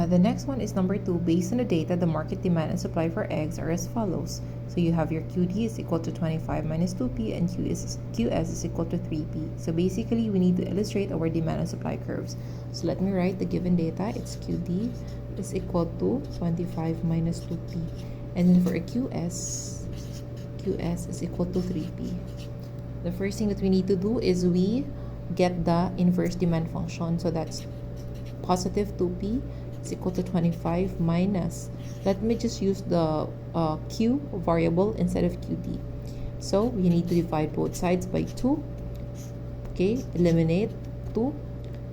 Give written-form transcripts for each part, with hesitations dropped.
The next one is number 2. Based on the data, the market demand and supply for eggs are as follows. So you have your QD is equal to 25 minus 2P and QS is equal to 3P. So basically, we need to illustrate our demand and supply curves. So let me write the given data. It's QD is equal to 25 minus 2P. And then for a QS is equal to 3P. The first thing that we need to do is we get the inverse demand function. So that's positive 2P is equal to 25 minus, let me just use the Q variable instead of QD. So we need to divide both sides by 2. Okay, eliminate 2.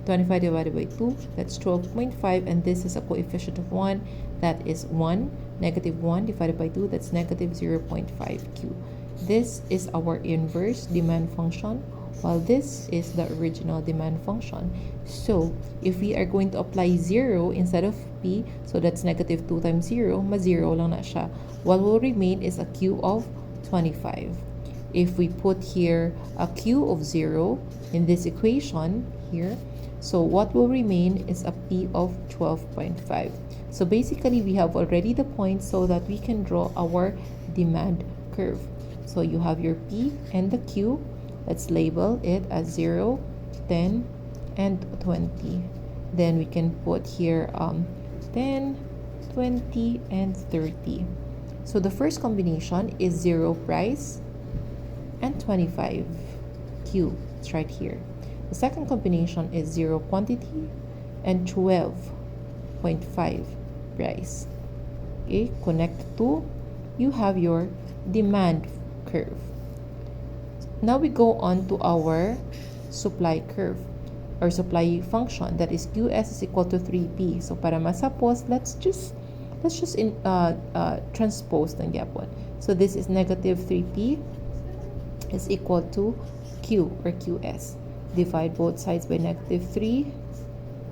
25 divided by 2, that's 12.5, and this is a coefficient of 1, that is 1. Negative 1 divided by 2, that's negative 0.5Q. This is our inverse demand function, while this is the original demand function. So if we are going to apply 0 instead of P, so that's negative 2 times 0, ma-0 lang na siya. What will remain is a Q of 25. If we put here a Q of 0 in this equation here, so what will remain is a P of 12.5. So basically, we have already the points so that we can draw our demand curve. So you have your P and the Q. Let's label it as 0, 10, and 20. Then we can put here 10, 20, and 30. So the first combination is 0 price and 25 Q. It's right here. The second combination is 0 quantity and 12.5 price. Okay, connect to, you have your demand curve. Now we go on to our supply curve or supply function, that is QS is equal to 3P. So para masapos, let's just transpose ng yapon. So this is negative 3P is equal to Q or QS. Divide both sides by negative 3.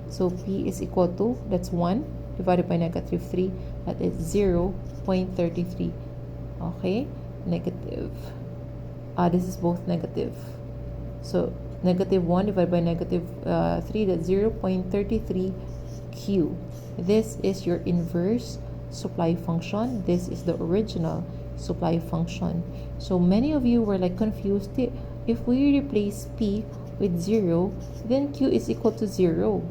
So P is equal to, that's 1 divided by negative 3, that is 0.33. Okay, negative. This is both negative. So negative 1 divided by negative 3, that's 0.33 Q. This is your inverse supply function. This is the original supply function. So many of you were like confused. If we replace P with 0, then Q is equal to 0.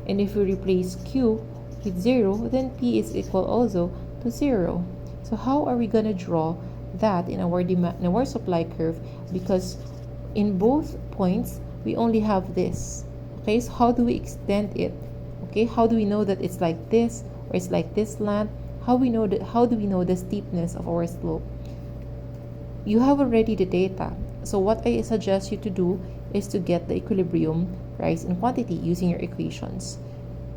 And if we replace Q with 0, then P is equal also to 0. So how are we going to draw that in our demand, in our supply curve? Because in both points we only have this. Okay, so how do we extend it? Okay, how do we know that it's like this or it's like this land? How do we know the steepness of our slope? You have already the data. So what I suggest you to do is to get the equilibrium price and quantity using your equations.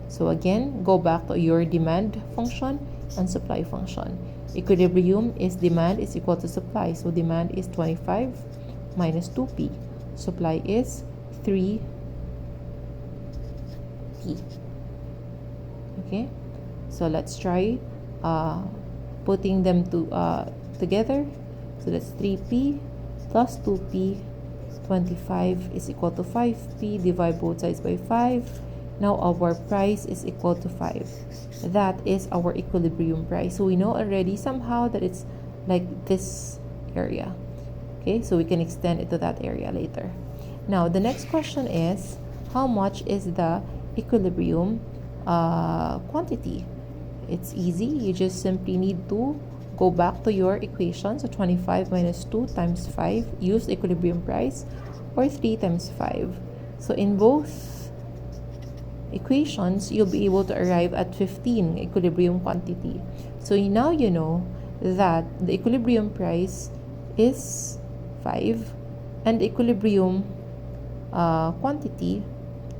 So again, go back to your demand function and supply function. Equilibrium is demand is equal to supply. So demand is 25 minus 2P. Supply is 3P. Okay, so let's try putting them together. So that's 3P plus 2P. 25 is equal to 5P. Divide both sides by 5. Now our price is equal to 5. That is our equilibrium price. So we know already somehow that it's like this area. Okay, so we can extend it to that area later. Now the next question is, how much is the equilibrium quantity? It's easy. You just simply need to go back to your equation. So 25 minus 2 times 5, use equilibrium price, or 3 times 5. So in both equations, you'll be able to arrive at 15 equilibrium quantity. So now you know that the equilibrium price is 5 and the equilibrium quantity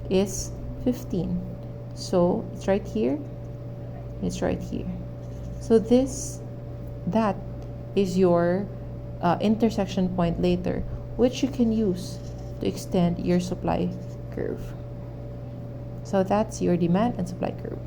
is 15. So it's right here, it's right here. So that is your intersection point later, which you can use to extend your supply curve. So that's your demand and supply curve.